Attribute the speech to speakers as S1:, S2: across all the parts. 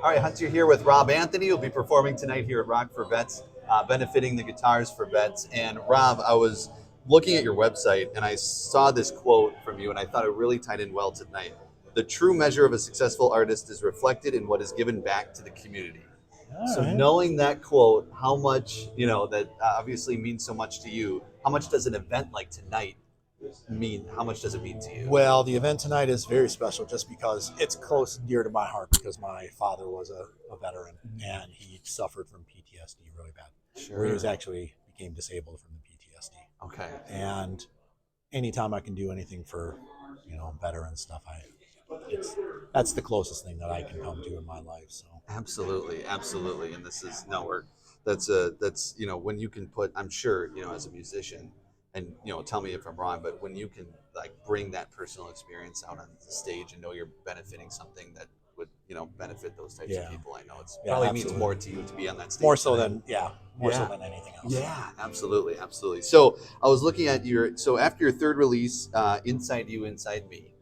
S1: All right, Hunter here with Rob Anthony. You'll be performing tonight here at Rock for Vets, benefiting the Guitars for Vets. And Rob, I was looking at your website and I saw this quote from you, and I thought it really tied in well tonight. The true measure of a successful artist is reflected in what is given back to the community.
S2: All
S1: So,
S2: right.
S1: knowing that quote, how much, that obviously means so much to you, how much does an event like tonight mean? How much does it mean to you?
S2: Well, the event tonight is very special just because it's close and dear to my heart because my father was a veteran and he suffered from PTSD really bad. Where he was actually became disabled from the PTSD.
S1: Okay.
S2: And anytime I can do anything for, veteran stuff, that's the closest thing that I can come to in my life. So
S1: Absolutely, absolutely. And this is no work. That's when you can put. I'm sure as a musician, and tell me if I'm wrong, but when you can like bring that personal experience out on the stage and know you're benefiting something that would benefit those types of
S2: yeah,
S1: people, I know it's
S2: yeah,
S1: probably means
S2: absolutely.
S1: more to you to be on that stage.
S2: More so
S1: tonight.
S2: more so
S1: Yeah.
S2: than anything else.
S1: Yeah, absolutely, absolutely. So I was looking at after your third release, Inside You, Inside Me,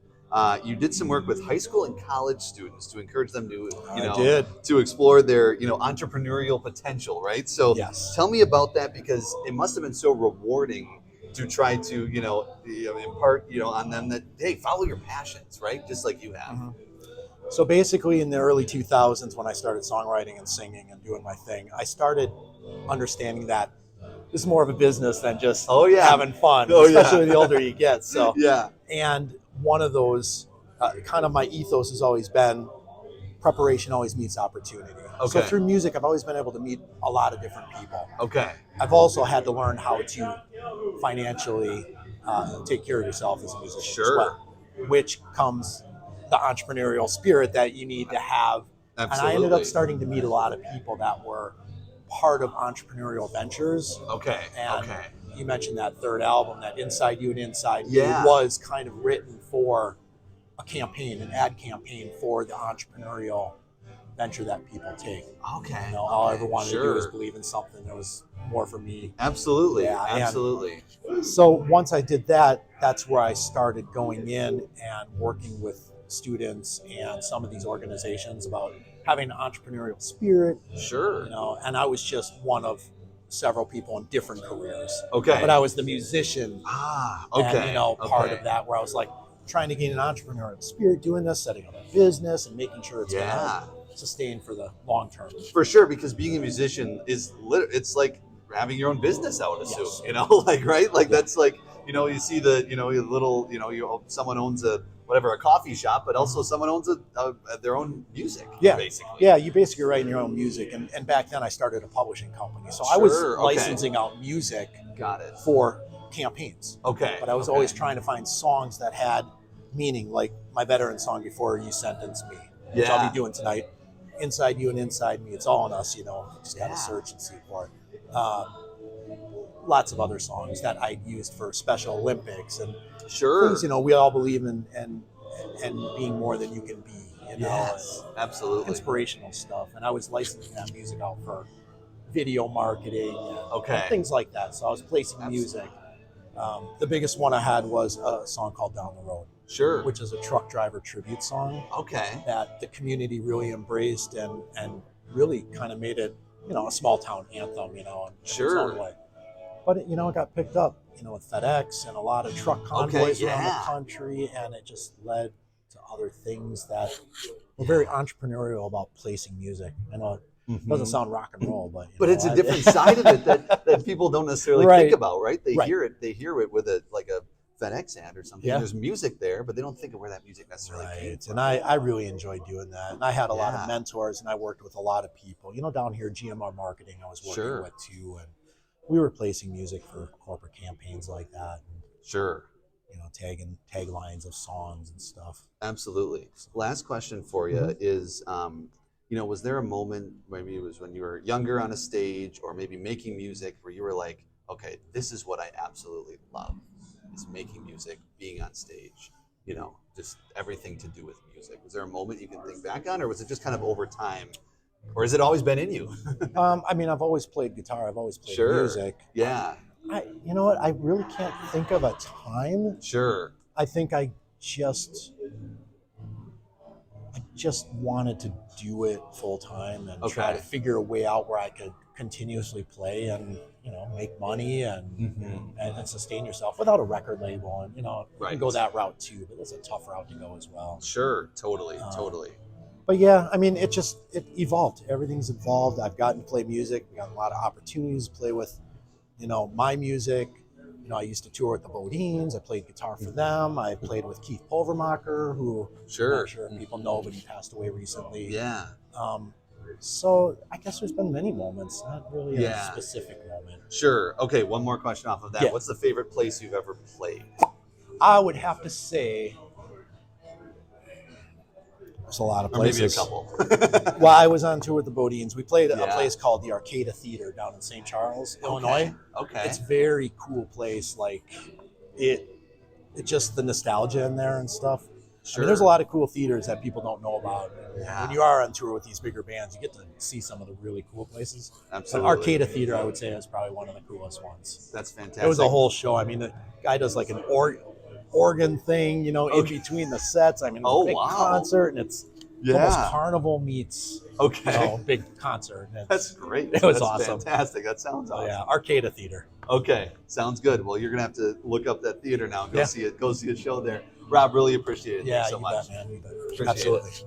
S1: you did some work with high school and college students to encourage them to,
S2: I did.
S1: to explore their, entrepreneurial potential, right? So
S2: Yes.
S1: tell me about that because it must have been so rewarding to try to, impart, on them that, hey, follow your passions, right? Just like you have.
S2: Mhm. So basically, in the early 2000s, when I started songwriting and singing and doing my thing, I started understanding that this is more of a business than just
S1: Oh, yeah.
S2: having fun,
S1: Oh, yeah.
S2: especially the older you get. So,
S1: Yeah.
S2: and one of those kind of my ethos has always been preparation always meets opportunity. So
S1: Okay.
S2: through music, I've always been able to meet a lot of different people.
S1: Okay.
S2: I've also had to learn how to financially take care of yourself as a musician
S1: Sure.
S2: as well, which comes the entrepreneurial spirit that you need to have.
S1: Absolutely.
S2: And I ended up starting to meet a lot of people that were part of entrepreneurial ventures.
S1: Okay.
S2: And
S1: Okay.
S2: you mentioned that third album, that Inside You and Inside
S1: Yeah.
S2: Me, was kind of written for a campaign, an ad campaign for the entrepreneurial venture that people take.
S1: Okay.
S2: All I
S1: okay.
S2: ever wanted to do
S1: Sure.
S2: was believe in something that was more for me.
S1: Absolutely.
S2: Yeah, and
S1: Absolutely.
S2: So once I did that, that's where I started going in and working with students and some of these organizations about having an entrepreneurial spirit,
S1: Sure.
S2: and I was just one of several people in different careers.
S1: Okay.
S2: But I was the musician
S1: Okay.
S2: and, part
S1: okay.
S2: of that where I was like trying to gain an entrepreneurial spirit doing this, setting up a business and making sure it's going
S1: Yeah.
S2: to sustain for the long term.
S1: For sure, because being a musician is it's like having your own business, I would assume.
S2: Yes.
S1: Like right, like
S2: Yeah.
S1: that's like you see the your little someone owns a coffee shop, but also someone owns their own music.
S2: Yeah.
S1: basically.
S2: Yeah, you basically write your own music. And back then I started a publishing company. So I was
S1: Sure, okay.
S2: licensing out music
S1: Got it.
S2: for campaigns.
S1: Okay.
S2: But I was
S1: okay.
S2: always trying to find songs that had meaning, like my veteran song Before You Sentence Me, which I'll
S1: Yeah.
S2: be doing tonight. Inside You and Inside Me. It's all in us, just gotta
S1: Yeah.
S2: search and see for it. Lots of other songs that I used for Special Olympics and
S1: Sure.
S2: things, we all believe in and being more than you can be,
S1: Yes. Absolutely.
S2: inspirational stuff. And I was licensing that music out for video marketing and
S1: Okay.
S2: things like that. So I was placing music. The biggest one I had was a song called Down the Road,
S1: Sure.
S2: which is a truck driver tribute song
S1: Okay.
S2: that the community really embraced and really kind of made it, a small town anthem, in
S1: Sure.
S2: its own way. But it got picked up, with FedEx and a lot of truck convoys around the
S1: yeah.
S2: country, and it just led to other things that were very entrepreneurial about placing music. I know it doesn't sound rock and roll, but
S1: But it's a different side of it that people don't necessarily
S2: Right.
S1: think about, right? They
S2: Right.
S1: hear it with a FedEx ad or something.
S2: Yeah.
S1: There's music there, but they don't think of where that music necessarily came
S2: Right.
S1: from.
S2: And I really enjoyed doing that. And I had a lot
S1: Yeah.
S2: of mentors and I worked with a lot of people. Down here, GMR Marketing, I was working
S1: Sure.
S2: with too. And we were placing music for corporate campaigns like that. And,
S1: Sure.
S2: taglines of songs and stuff.
S1: Absolutely. Last question for you is, was there a moment, maybe it was when you were younger on a stage or maybe making music where you were like, okay, this is what I absolutely love, is making music, being on stage, just everything to do with music. Was there a moment you can think back on, or was it just kind of over time, or has it always been in you?
S2: I've always played guitar. I've always played
S1: Sure.
S2: music.
S1: Yeah.
S2: You know what? I really can't think of a time.
S1: Sure.
S2: I think I just wanted to do it full time and try
S1: Okay.
S2: to figure a way out where I could continuously play and, you know, make money and sustain yourself without a record label. And, you know, you can go that route too, but it's a tough route to go as well.
S1: Sure. Totally. Totally.
S2: But yeah, I mean, it evolved. Everything's evolved. I've gotten to play music. We got a lot of opportunities to play with, you know, my music. You know, I used to tour with the Bodines. I played guitar for them. I played with Keith Pulvermacher, who I'm not sure if people know, but he passed away recently.
S1: Yeah.
S2: So I guess there's been many moments, not really a specific moment.
S1: Sure. Okay, one more question off of that.
S2: Yeah.
S1: What's the favorite place you've ever played?
S2: I would have to say there's a lot of places.
S1: Or maybe a couple.
S2: Well, I was on tour with the Bodines. We played a place called the Arcata Theater down in St. Charles, Illinois.
S1: Okay.
S2: It's a very cool place. Like it just the nostalgia in there and stuff.
S1: Sure.
S2: I mean, there's a lot of cool theaters that people don't know about. When you are on tour with these bigger bands, you get to see some of the really cool places.
S1: Absolutely.
S2: But Arcata Theater, I would say, is probably one of the coolest ones.
S1: That's fantastic.
S2: It was a whole show. I mean, the guy does like an organ thing, you know, in between the sets. I mean, it's a big concert, and it's almost carnival meets you know, big concert.
S1: That's great.
S2: It was awesome.
S1: Fantastic. That sounds awesome.
S2: Yeah, Arcata Theater.
S1: Okay, sounds good. Well, you're gonna have to look up that theater now. And go see it. Go see a show there. Rob, really appreciate it.
S2: Yeah,
S1: Thanks so much.
S2: Bet, man. You bet.
S1: Appreciate
S2: Absolutely.
S1: it.